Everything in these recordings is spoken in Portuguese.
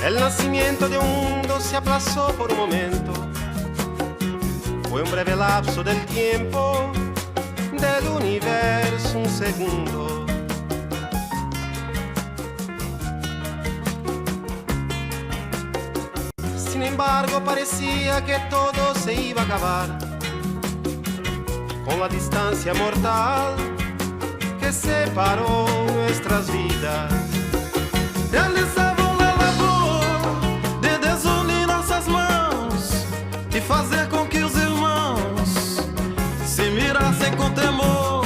El nacimiento de un mundo se aplazó por un momento. Fue un breve lapso del tiempo, del universo un segundo. Sin embargo, parecía que todo se iba a acabar con la distancia mortal que separó nuestras vidas. Realizavam a labor de desunir nossas mãos e fazer com que os irmãos se mirassem com temor.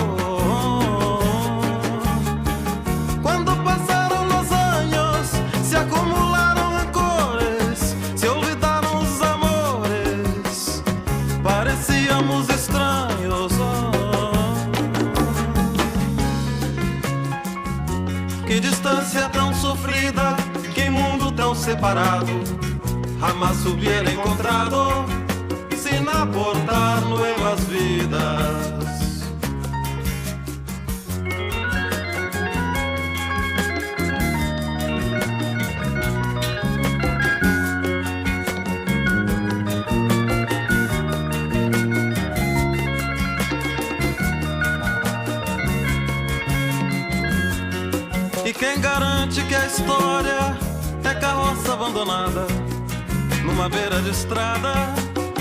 Quando passaram os anos, se acumularam rancores, se olvidaram os amores, parecíamos estranhos. Que distância tão sofrida, que mundo tão separado, jamás hubiera encontrado sin aportar nuevas vidas. E quem garante que a história é carroça abandonada numa beira de estrada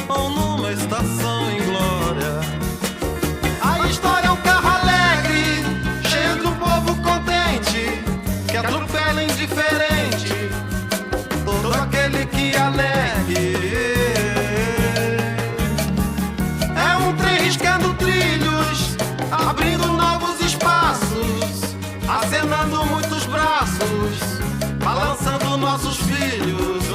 ou numa estação inglória? A história é um carro alegre, cheio de um povo contente, que atropela indiferente Todo aquele que alegue. É um trem riscando trilhos, abrindo novos espaços, acenando muitos braços, Balançando nossos filhos.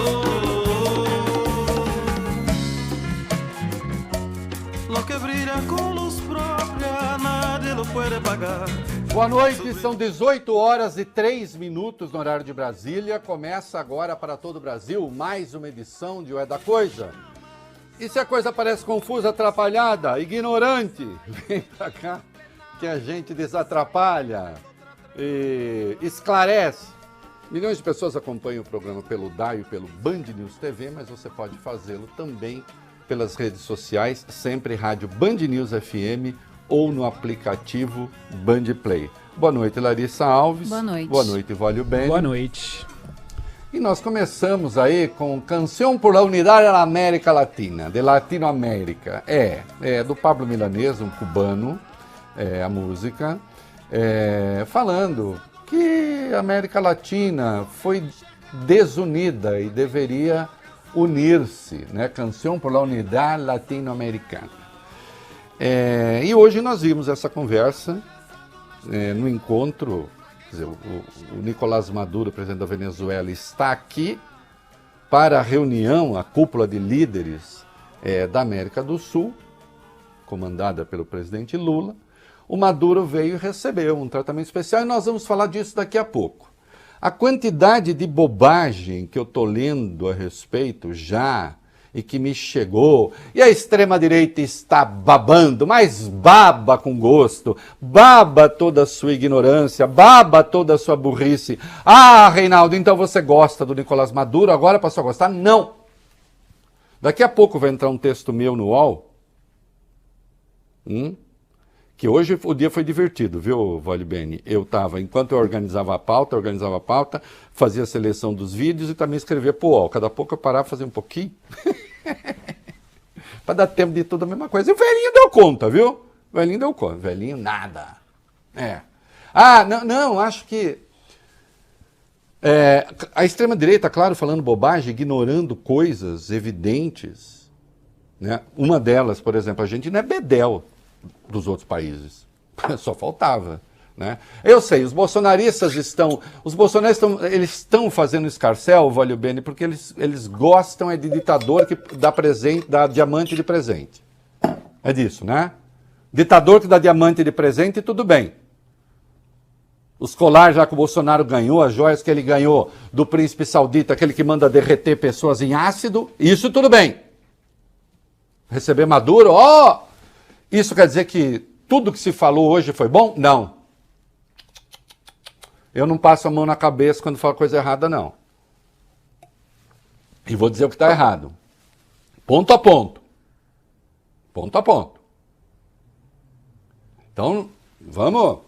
Lo que brilha com luz própria, nadie lo puede pagar. Boa noite, são 18 horas e 3 minutos no horário de Brasília. Começa agora para todo o Brasil mais uma edição de O É da Coisa. E se a coisa parece confusa, atrapalhada, ignorante, vem pra cá que a gente desatrapalha e esclarece. Milhões de pessoas acompanham o programa pelo DAI e pelo Band News TV, mas você pode fazê-lo também pelas redes sociais, sempre rádio Band News FM ou no aplicativo Band Play. Boa noite, Larissa Alves. Boa noite. Boa noite, Vólio Bene. Boa noite. E nós começamos aí com Canção por la Unidade da América Latina, de Latinoamérica. É do Pablo Milanés, um cubano, a música, falando que a América Latina foi desunida e deveria unir-se, né? Canção por la Unidade Latino-Americana. E hoje nós vimos essa conversa no encontro, quer dizer, o Nicolás Maduro, presidente da Venezuela, está aqui para a reunião, a cúpula de líderes da América do Sul, comandada pelo presidente Lula. O Maduro veio e recebeu um tratamento especial e nós vamos falar disso daqui a pouco. A quantidade de bobagem que eu estou lendo a respeito já e que me chegou, e a extrema-direita está babando, mas baba com gosto, baba toda a sua ignorância, baba toda a sua burrice. Ah, Reinaldo, então você gosta do Nicolás Maduro, agora passou a gostar? Não! Daqui a pouco vai entrar um texto meu no UOL, que hoje o dia foi divertido, viu, Vólio Bene? Eu estava, enquanto eu organizava a pauta, fazia a seleção dos vídeos e também escrevia para o UOL. Cada pouco eu parava, fazia um pouquinho, para dar tempo de tudo a mesma coisa. E o velhinho deu conta, viu? O velhinho deu conta. Velhinho, nada. Ah, não, acho que a extrema-direita, claro, falando bobagem, ignorando coisas evidentes, né? Uma delas, por exemplo, a gente não é bedel dos outros países. Só faltava, né? Eu sei, os bolsonaristas estão fazendo escarcéu, Vólio Bene, porque eles gostam de ditador que dá diamante de presente. É disso, né? Ditador que dá diamante de presente, tudo bem. Os colares já que o Bolsonaro ganhou, as joias que ele ganhou do príncipe saudita, aquele que manda derreter pessoas em ácido, isso tudo bem. Receber Maduro, isso quer dizer que tudo que se falou hoje foi bom? Não. Eu não passo a mão na cabeça quando falo coisa errada, não. E vou dizer o que está errado. Ponto a ponto. Ponto a ponto. Então, vamos.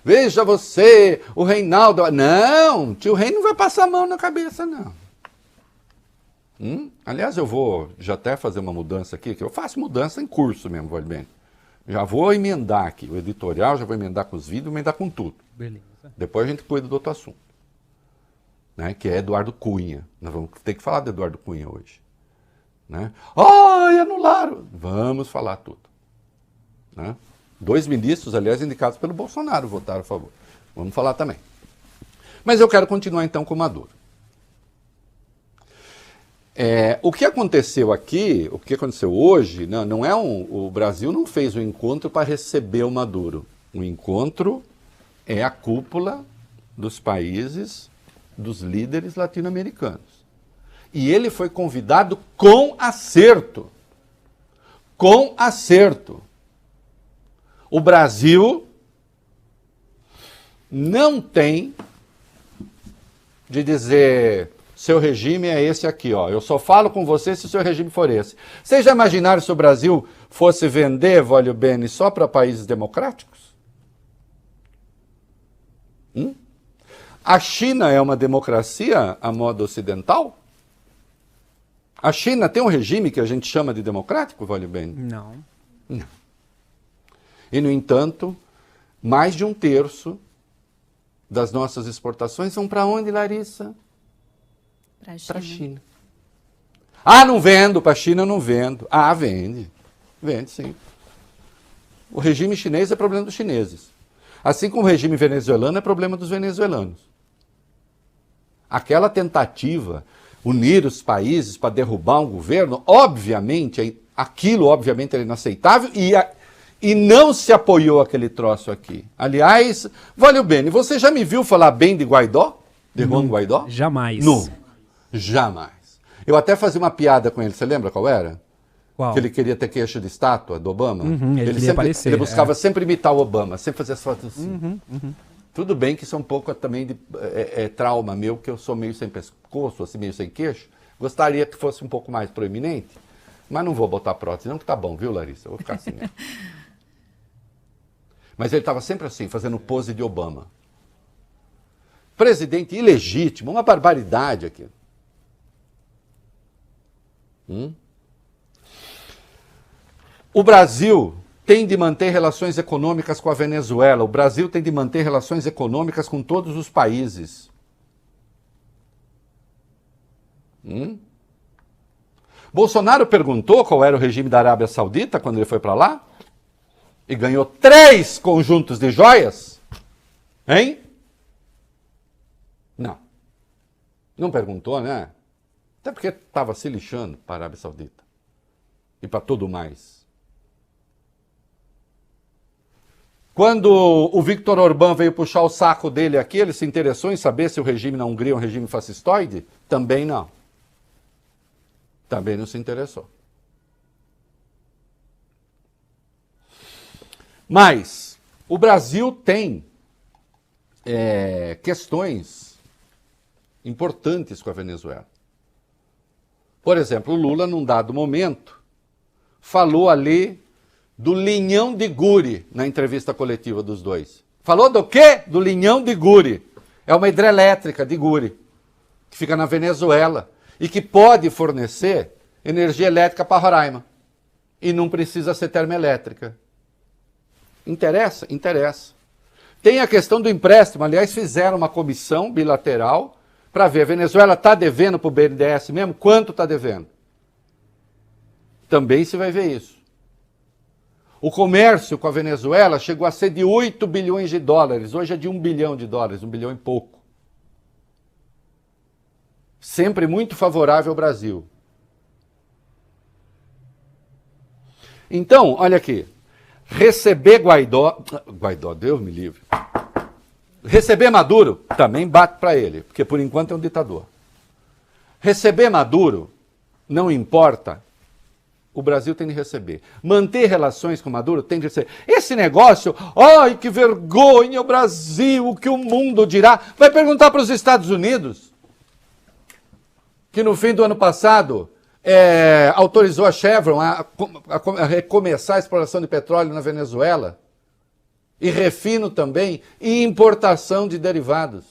Veja você, o Reinaldo. Não, tio Rei não vai passar a mão na cabeça, não. Aliás, eu vou já até fazer uma mudança aqui, que eu faço mudança em curso mesmo, Valbene. Já vou emendar aqui, o editorial, já vou emendar com os vídeos, emendar com tudo. Beleza. Depois a gente cuida do outro assunto, né, que é Eduardo Cunha. Nós vamos ter que falar de Eduardo Cunha hoje. Né? Anularam! Vamos falar tudo. Né? 2 ministros, aliás, indicados pelo Bolsonaro, votaram a favor. Vamos falar também. Mas eu quero continuar então com o Maduro. O que aconteceu aqui, o que aconteceu hoje, não é o Brasil não fez um encontro para receber o Maduro. O encontro é a cúpula dos países, dos líderes latino-americanos. E ele foi convidado com acerto. Com acerto. O Brasil não tem de dizer, seu regime é esse aqui, ó. Eu só falo com você se o seu regime for esse. Vocês já imaginaram se o Brasil fosse vender, voglio bene, só para países democráticos? A China é uma democracia à moda ocidental? A China tem um regime que a gente chama de democrático, voglio bene? Não. Não. E, no entanto, mais de 1/3 das nossas exportações vão para onde, Larissa? Para a China. Não vendo, para a China eu não vendo. Vende. Vende, sim. O regime chinês é problema dos chineses. Assim como o regime venezuelano é problema dos venezuelanos. Aquela tentativa, unir os países para derrubar um governo, obviamente, aquilo obviamente era inaceitável e não se apoiou aquele troço aqui. Aliás, voglio bene, você já me viu falar bem de Guaidó? De Juan Guaidó? Jamais. Não, jamais. Eu até fazia uma piada com ele, você lembra qual era? Qual? Que ele queria ter queixa de estátua do Obama. Ele queria aparecer. Ele buscava sempre imitar o Obama, sempre fazer as fotos assim. Tudo bem que isso é um pouco também de trauma meu, que eu sou meio sem pescoço, assim, meio sem queixo. Gostaria que fosse um pouco mais proeminente, mas não vou botar prótese, não, que tá bom, viu, Larissa? Eu vou ficar assim mesmo. Mas ele estava sempre assim, fazendo pose de Obama. Presidente ilegítimo, uma barbaridade aqui. O Brasil tem de manter relações econômicas com a Venezuela. O Brasil tem de manter relações econômicas com todos os países. Bolsonaro perguntou qual era o regime da Arábia Saudita quando ele foi para lá? E ganhou 3 conjuntos de joias? Hein? Não. Não perguntou, né? Até porque estava se lixando para a Arábia Saudita. E para tudo mais. Quando o Viktor Orbán veio puxar o saco dele aqui, ele se interessou em saber se o regime na Hungria é um regime fascistoide? Também não. Também não se interessou. Mas o Brasil tem questões importantes com a Venezuela. Por exemplo, o Lula, num dado momento, falou ali do linhão de Guri na entrevista coletiva dos dois. Falou do quê? Do linhão de Guri. É uma hidrelétrica de Guri, que fica na Venezuela e que pode fornecer energia elétrica para Roraima. E não precisa ser termoelétrica. Interessa? Interessa. Tem a questão do empréstimo. Aliás, fizeram uma comissão bilateral para ver. A Venezuela está devendo para o BNDES mesmo? Quanto está devendo? Também se vai ver isso. O comércio com a Venezuela chegou a ser de 8 bilhões de dólares. Hoje é de 1 bilhão de dólares, 1 bilhão e pouco. Sempre muito favorável ao Brasil. Então, olha aqui. Receber Guaidó, Deus me livre. Receber Maduro, também bate para ele, porque por enquanto é um ditador. Receber Maduro, não importa, o Brasil tem de receber. Manter relações com Maduro, tem de receber. Esse negócio, ai que vergonha o Brasil, o que o mundo dirá, vai perguntar para os Estados Unidos. que no fim do ano passado autorizou a Chevron a recomeçar a exploração de petróleo na Venezuela, e refino também, e importação de derivados.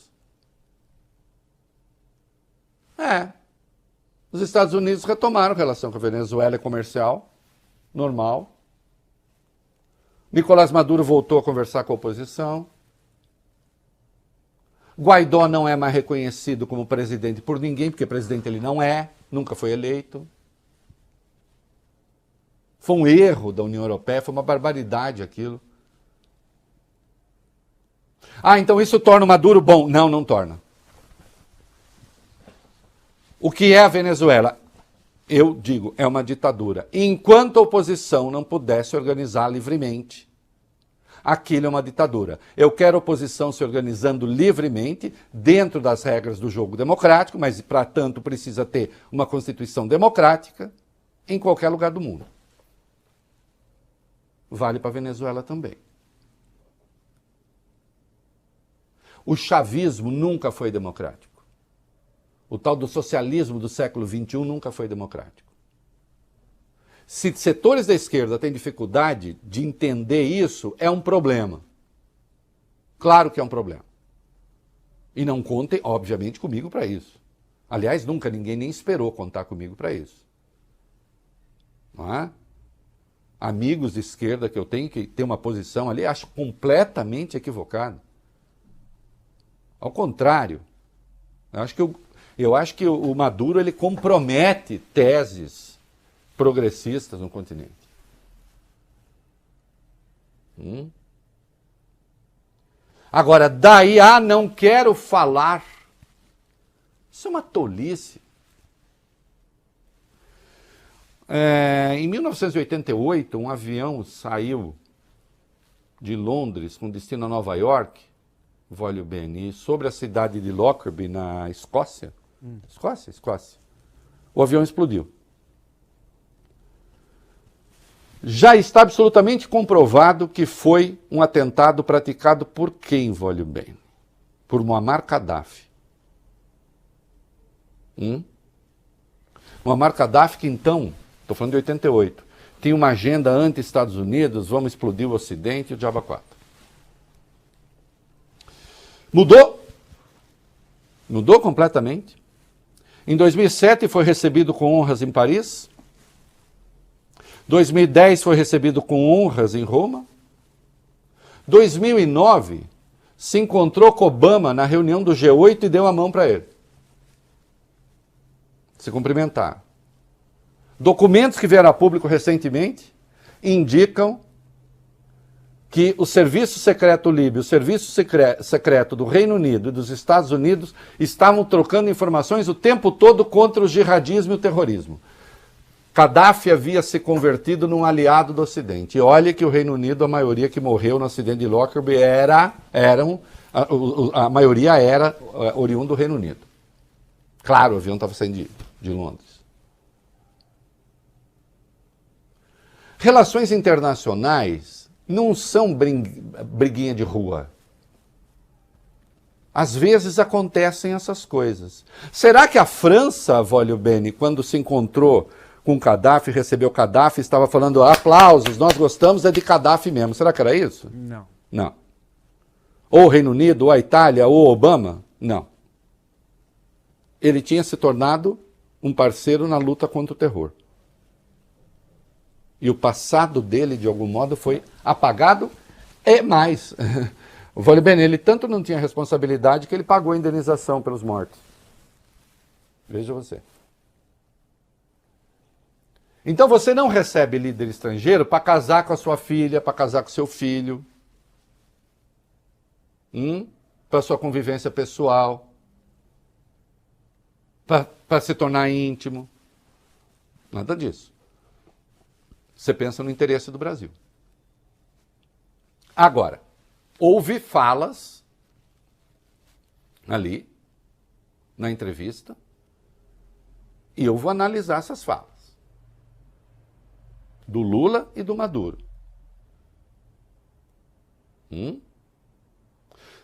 Os Estados Unidos retomaram a relação com a Venezuela comercial, normal. Nicolás Maduro voltou a conversar com a oposição. Guaidó não é mais reconhecido como presidente por ninguém, porque presidente ele não é, nunca foi eleito. Foi um erro da União Europeia, foi uma barbaridade aquilo. Então isso torna o Maduro bom? Não, não torna. O que é a Venezuela? Eu digo, é uma ditadura. Enquanto a oposição não puder se organizar livremente, aquilo é uma ditadura. Eu quero a oposição se organizando livremente, dentro das regras do jogo democrático, mas, para tanto, precisa ter uma Constituição democrática em qualquer lugar do mundo. Vale para a Venezuela também. O chavismo nunca foi democrático. O tal do socialismo do século XXI nunca foi democrático. Se setores da esquerda têm dificuldade de entender isso, é um problema. Claro que é um problema. E não contem, obviamente, comigo para isso. Aliás, nunca ninguém nem esperou contar comigo para isso. Não é? Amigos de esquerda que eu tenho que ter uma posição ali, acho completamente equivocado. Ao contrário, eu acho que o Maduro ele compromete teses progressistas no continente. Agora, daí não quero falar. Isso é uma tolice. Em 1988, um avião saiu de Londres com destino a Nova York, voglio bene, sobre a cidade de Lockerbie, na Escócia. Escócia. O avião explodiu. Já está absolutamente comprovado que foi um atentado praticado por quem, voglio bene? Por Muammar Gaddafi. Muammar Gaddafi que então, estou falando de 88, tinha uma agenda anti-Estados Unidos, vamos explodir o Ocidente e o Diabo 4. Mudou completamente. Em 2007 foi recebido com honras em Paris. 2010 foi recebido com honras em Roma. 2009 se encontrou com Obama na reunião do G8 e deu a mão para ele. Se cumprimentaram. Documentos que vieram a público recentemente indicam que o serviço secreto líbio, o serviço secreto do Reino Unido e dos Estados Unidos estavam trocando informações o tempo todo contra o jihadismo e o terrorismo. Gaddafi havia se convertido num aliado do Ocidente. E olha que o Reino Unido, a maioria que morreu no acidente de Lockerbie a maioria era oriundo do Reino Unido. Claro, o avião estava saindo de Londres. Relações internacionais não são briguinha de rua. Às vezes acontecem essas coisas. Será que a França, voglio bene, quando se encontrou com Gaddafi, recebeu Gaddafi, estava falando aplausos, nós gostamos de Gaddafi mesmo. Será que era isso? Não. Não. Ou o Reino Unido, ou a Itália, ou Obama? Não. Ele tinha se tornado um parceiro na luta contra o terror. E o passado dele, de algum modo, foi apagado e mais. O voglio bene, ele tanto não tinha responsabilidade que ele pagou a indenização pelos mortos. Veja você. Então você não recebe líder estrangeiro para casar com a sua filha, para casar com seu filho, para sua convivência pessoal, para se tornar íntimo. Nada disso. Você pensa no interesse do Brasil. Agora, houve falas ali, na entrevista, e eu vou analisar essas falas. Do Lula e do Maduro.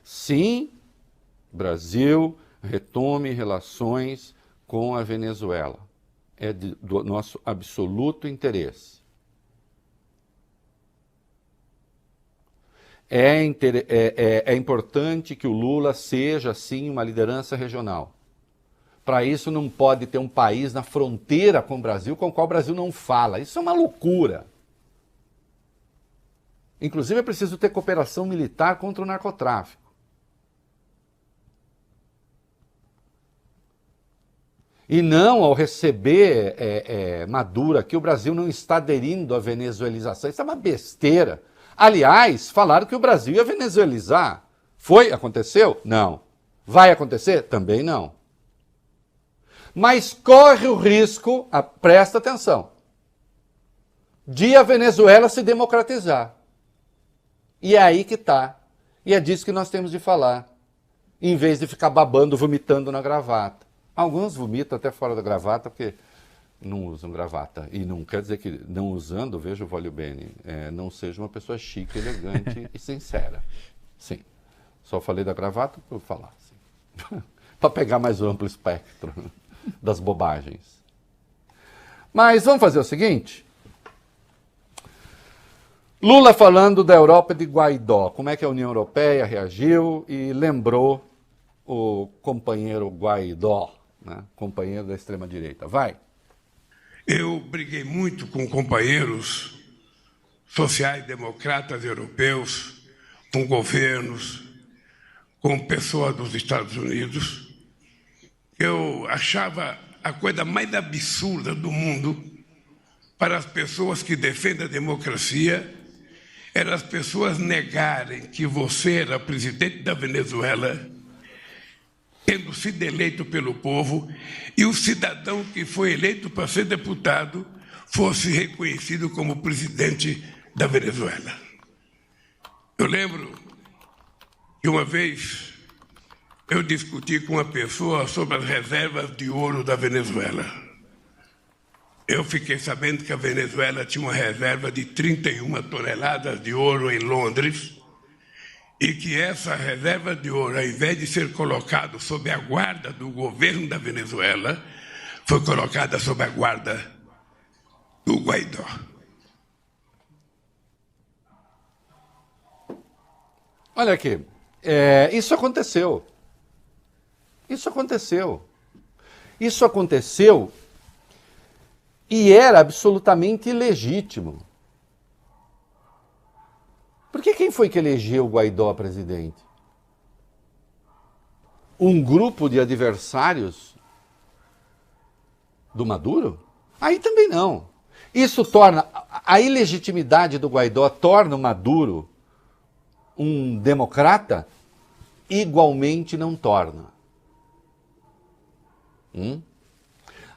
Sim, Brasil retome relações com a Venezuela. É do nosso absoluto interesse. É importante que o Lula seja, sim, uma liderança regional. Para isso não pode ter um país na fronteira com o Brasil com o qual o Brasil não fala. Isso é uma loucura. Inclusive é preciso ter cooperação militar contra o narcotráfico. E não, ao receber Maduro aqui, o Brasil não está aderindo à venezuelização. Isso é uma besteira. Aliás, falaram que o Brasil ia venezuelizar. Foi? Aconteceu? Não. Vai acontecer? Também não. Mas corre o risco, presta atenção, de a Venezuela se democratizar. E é aí que está. E é disso que nós temos de falar. Em vez de ficar babando, vomitando na gravata. Alguns vomitam até fora da gravata porque não usam gravata. E não quer dizer que não usando, veja o Voglio Bene, não seja uma pessoa chique, elegante e sincera. Sim. Só falei da gravata para falar. Para pegar mais o amplo espectro das bobagens. Mas vamos fazer o seguinte. Lula falando da Europa e de Guaidó. Como é que a União Europeia reagiu e lembrou o companheiro Guaidó, né? Companheiro da extrema-direita. Vai. Eu briguei muito com companheiros sociais-democratas europeus, com governos, com pessoas dos Estados Unidos. Eu achava a coisa mais absurda do mundo para as pessoas que defendem a democracia era as pessoas negarem que você era presidente da Venezuela, tendo sido eleito pelo povo, e o cidadão que foi eleito para ser deputado fosse reconhecido como presidente da Venezuela. Eu lembro que uma vez eu discuti com uma pessoa sobre as reservas de ouro da Venezuela. Eu fiquei sabendo que a Venezuela tinha uma reserva de 31 toneladas de ouro em Londres e que essa reserva de ouro, ao invés de ser colocado sob a guarda do governo da Venezuela, foi colocada sob a guarda do Guaidó. Olha aqui, isso aconteceu. Isso aconteceu. Isso aconteceu e era absolutamente ilegítimo. Porque quem foi que elegeu o Guaidó presidente? Um grupo de adversários do Maduro? Aí também não. Isso torna, a ilegitimidade do Guaidó torna o Maduro um democrata? Igualmente não torna.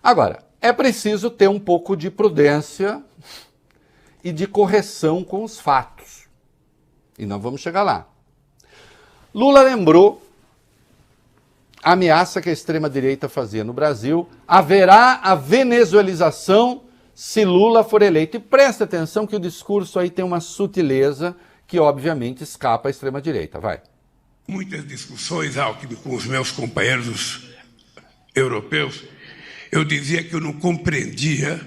Agora, é preciso ter um pouco de prudência e de correção com os fatos. E nós vamos chegar lá. Lula lembrou a ameaça que a extrema-direita fazia no Brasil. Haverá a venezuelização se Lula for eleito. E presta atenção que o discurso aí tem uma sutileza que, obviamente, escapa à extrema-direita. Vai. Muitas discussões, Alckmin, com os meus companheiros europeus, eu dizia que eu não compreendia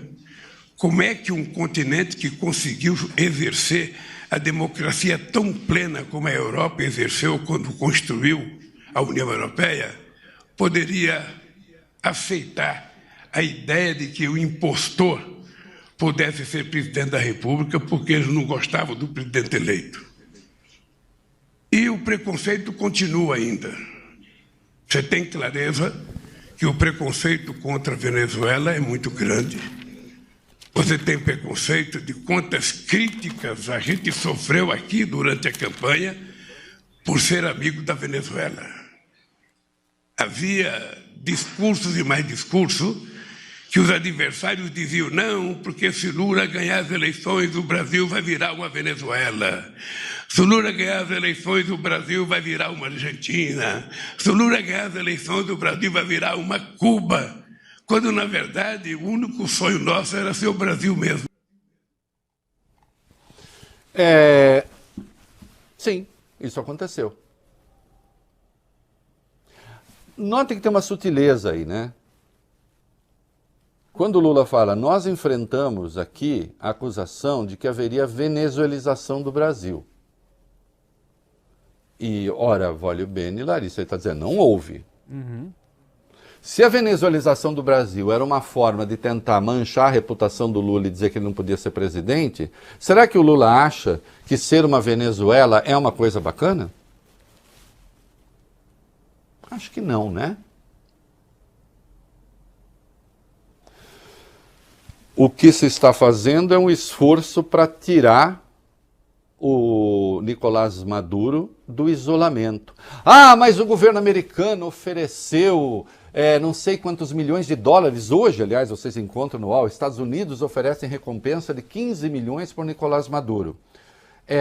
como é que um continente que conseguiu exercer a democracia tão plena como a Europa exerceu quando construiu a União Europeia, poderia aceitar a ideia de que o impostor pudesse ser presidente da República porque eles não gostavam do presidente eleito. E o preconceito continua ainda. Você tem clareza que o preconceito contra a Venezuela é muito grande. Você tem preconceito de quantas críticas a gente sofreu aqui durante a campanha por ser amigo da Venezuela. Havia discursos e mais discursos que os adversários diziam, não, porque se Lula ganhar as eleições, o Brasil vai virar uma Venezuela. Se o Lula ganhar as eleições, o Brasil vai virar uma Argentina. Se o Lula ganhar as eleições, o Brasil vai virar uma Cuba. Quando, na verdade, o único sonho nosso era ser o Brasil mesmo. Sim, isso aconteceu. Notem que tem uma sutileza aí, né? quando o Lula fala, nós enfrentamos aqui a acusação de que haveria venezuelização do Brasil. E, ora, Vólio Bene, Larissa, ele está dizendo, não houve. Se a venezuelização do Brasil era uma forma de tentar manchar a reputação do Lula e dizer que ele não podia ser presidente, será que o Lula acha que ser uma Venezuela é uma coisa bacana? Acho que não, né? O que se está fazendo é um esforço para tirar o Nicolás Maduro do isolamento. Ah, mas o governo americano ofereceu não sei quantos milhões de dólares. Hoje, aliás, vocês encontram no UOL, Estados Unidos oferecem recompensa de 15 milhões por Nicolás Maduro.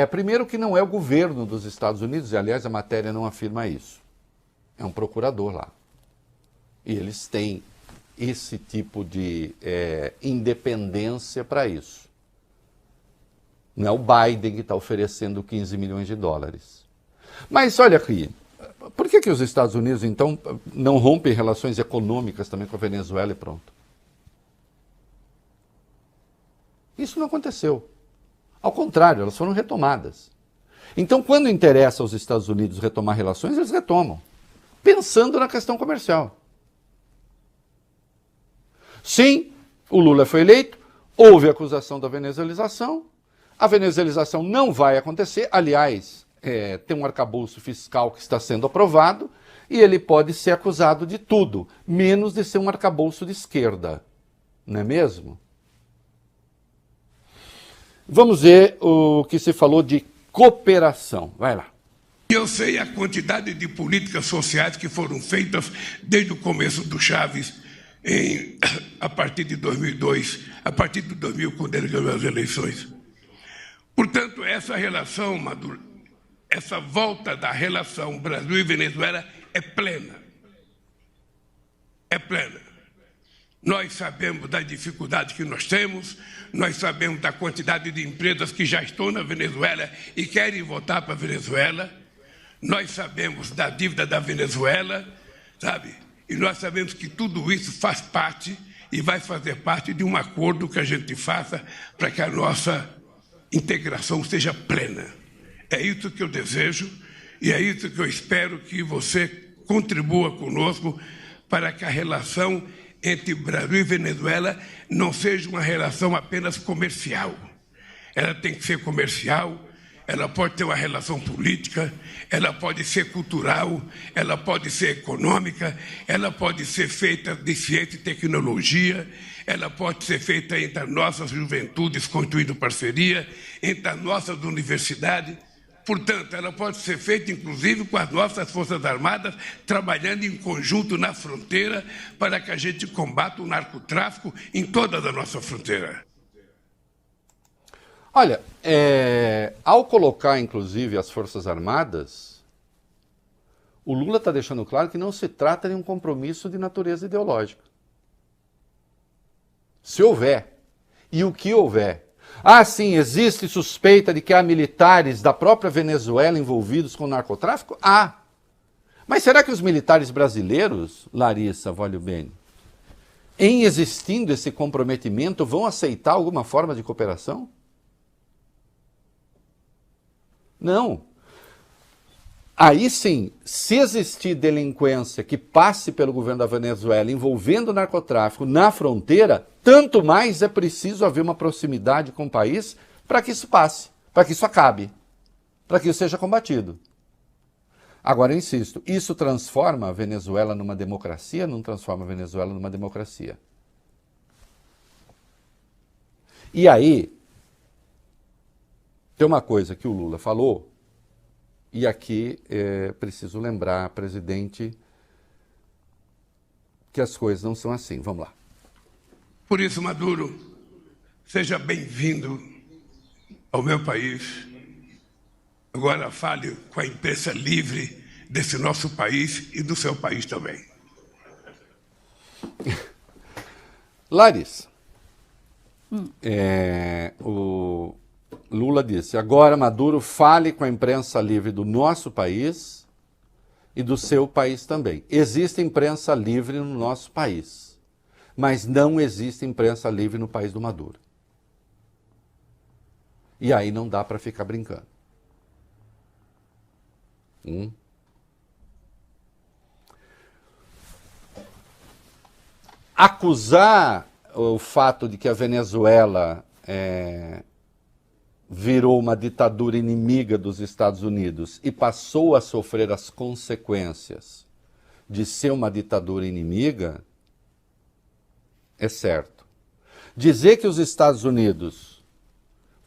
Primeiro que não é o governo dos Estados Unidos, e aliás a matéria não afirma isso. É um procurador lá. E eles têm esse tipo de independência para isso. Não é o Biden que está oferecendo 15 milhões de dólares. Mas olha aqui, por que os Estados Unidos, então, não rompem relações econômicas também com a Venezuela e pronto? Isso não aconteceu. Ao contrário, elas foram retomadas. Então, quando interessa aos Estados Unidos retomar relações, eles retomam, pensando na questão comercial. Sim, o Lula foi eleito, houve acusação da venezuelização, a venezuelização não vai acontecer, aliás, tem um arcabouço fiscal que está sendo aprovado e ele pode ser acusado de tudo, menos de ser um arcabouço de esquerda, não é mesmo? Vamos ver o que se falou de cooperação, vai lá. Eu sei a quantidade de políticas sociais que foram feitas desde o começo do Chávez, a partir de 2002, a partir de 2000, quando ele ganhou as eleições. Portanto, essa relação, Maduro, essa volta da relação Brasil e Venezuela é plena. É plena. Nós sabemos da dificuldade que nós temos, nós sabemos da quantidade de empresas que já estão na Venezuela e querem voltar para a Venezuela, nós sabemos da dívida da Venezuela, sabe? E nós sabemos que tudo isso faz parte e vai fazer parte de um acordo que a gente faça para que a nossa integração seja plena. É isso que eu desejo e é isso que eu espero que você contribua conosco para que a relação entre Brasil e Venezuela não seja uma relação apenas comercial. Ela tem que ser comercial, ela pode ter uma relação política, ela pode ser cultural, ela pode ser econômica, ela pode ser feita de ciência e tecnologia, ela pode ser feita entre as nossas juventudes, construindo parceria, entre as nossas universidades. Portanto, ela pode ser feita, inclusive, com as nossas Forças Armadas, trabalhando em conjunto na fronteira para que a gente combata o narcotráfico em toda a nossa fronteira. Olha, ao colocar, inclusive, as Forças Armadas, o Lula está deixando claro que não se trata de um compromisso de natureza ideológica. Se houver, e o que houver. Ah, sim, existe suspeita de que há militares da própria Venezuela envolvidos com o narcotráfico? Há. Mas será que os militares brasileiros, Larissa Vólio Bene, em existindo esse comprometimento, vão aceitar alguma forma de cooperação? Não. Aí sim, se existir delinquência que passe pelo governo da Venezuela envolvendo o narcotráfico na fronteira, tanto mais é preciso haver uma proximidade com o país para que isso passe, para que isso acabe, para que isso seja combatido. Agora, eu insisto, isso transforma a Venezuela numa democracia? Não transforma a Venezuela numa democracia. E aí, tem uma coisa que o Lula falou, e aqui preciso lembrar, presidente, que as coisas não são assim. Vamos lá. Por isso, Maduro, seja bem-vindo ao meu país. Agora fale com a imprensa livre desse nosso país e do seu país também. Larissa, o Lula disse, agora Maduro fale com a imprensa livre do nosso país e do seu país também. Existe imprensa livre no nosso país. Mas não existe imprensa livre no país do Maduro. E aí não dá para ficar brincando. Acusar o fato de que a Venezuela virou uma ditadura inimiga dos Estados Unidos e passou a sofrer as consequências de ser uma ditadura inimiga, é certo. Dizer que os Estados Unidos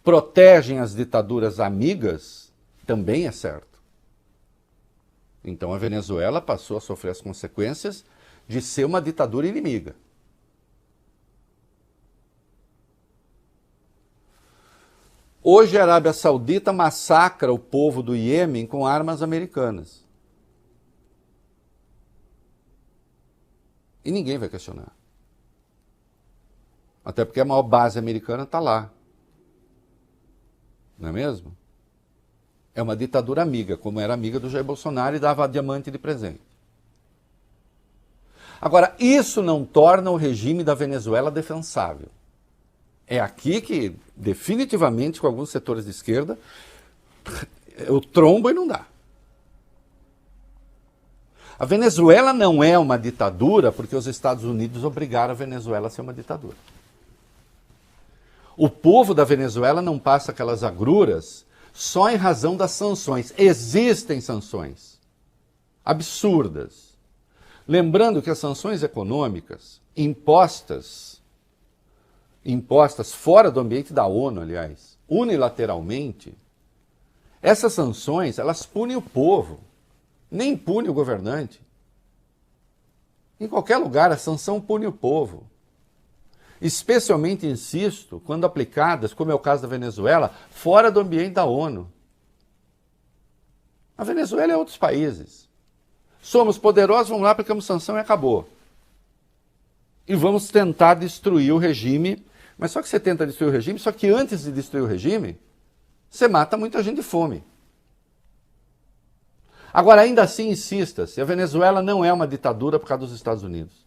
protegem as ditaduras amigas também é certo. Então a Venezuela passou a sofrer as consequências de ser uma ditadura inimiga. Hoje a Arábia Saudita massacra o povo do Iêmen com armas americanas. E ninguém vai questionar. Até porque a maior base americana está lá. Não é mesmo? É uma ditadura amiga, como era amiga do Jair Bolsonaro e dava diamante de presente. Agora, isso não torna o regime da Venezuela defensável. É aqui que, definitivamente, com alguns setores de esquerda, eu trombo e não dá. A Venezuela não é uma ditadura porque os Estados Unidos obrigaram a Venezuela a ser uma ditadura. O povo da Venezuela não passa aquelas agruras só em razão das sanções. Existem sanções absurdas. Lembrando que as sanções econômicas impostas fora do ambiente da ONU, aliás, unilateralmente, essas sanções, elas punem o povo, nem pune o governante. Em qualquer lugar, a sanção pune o povo. Especialmente, insisto, quando aplicadas, como é o caso da Venezuela, fora do ambiente da ONU. A Venezuela é outros países. Somos poderosos, vamos lá, aplicamos sanção e acabou. E vamos tentar destruir o regime. Mas só que você tenta destruir o regime, só que antes de destruir o regime, você mata muita gente de fome. Agora, ainda assim, insista-se, a Venezuela não é uma ditadura por causa dos Estados Unidos.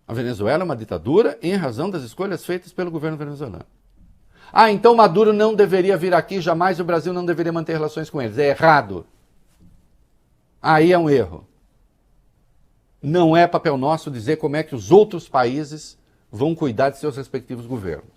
A Venezuela é uma ditadura em razão das escolhas feitas pelo governo venezuelano. Ah, então Maduro não deveria vir aqui, jamais o Brasil não deveria manter relações com eles. É errado. Aí é um erro. Não é papel nosso dizer como é que os outros países vão cuidar de seus respectivos governos.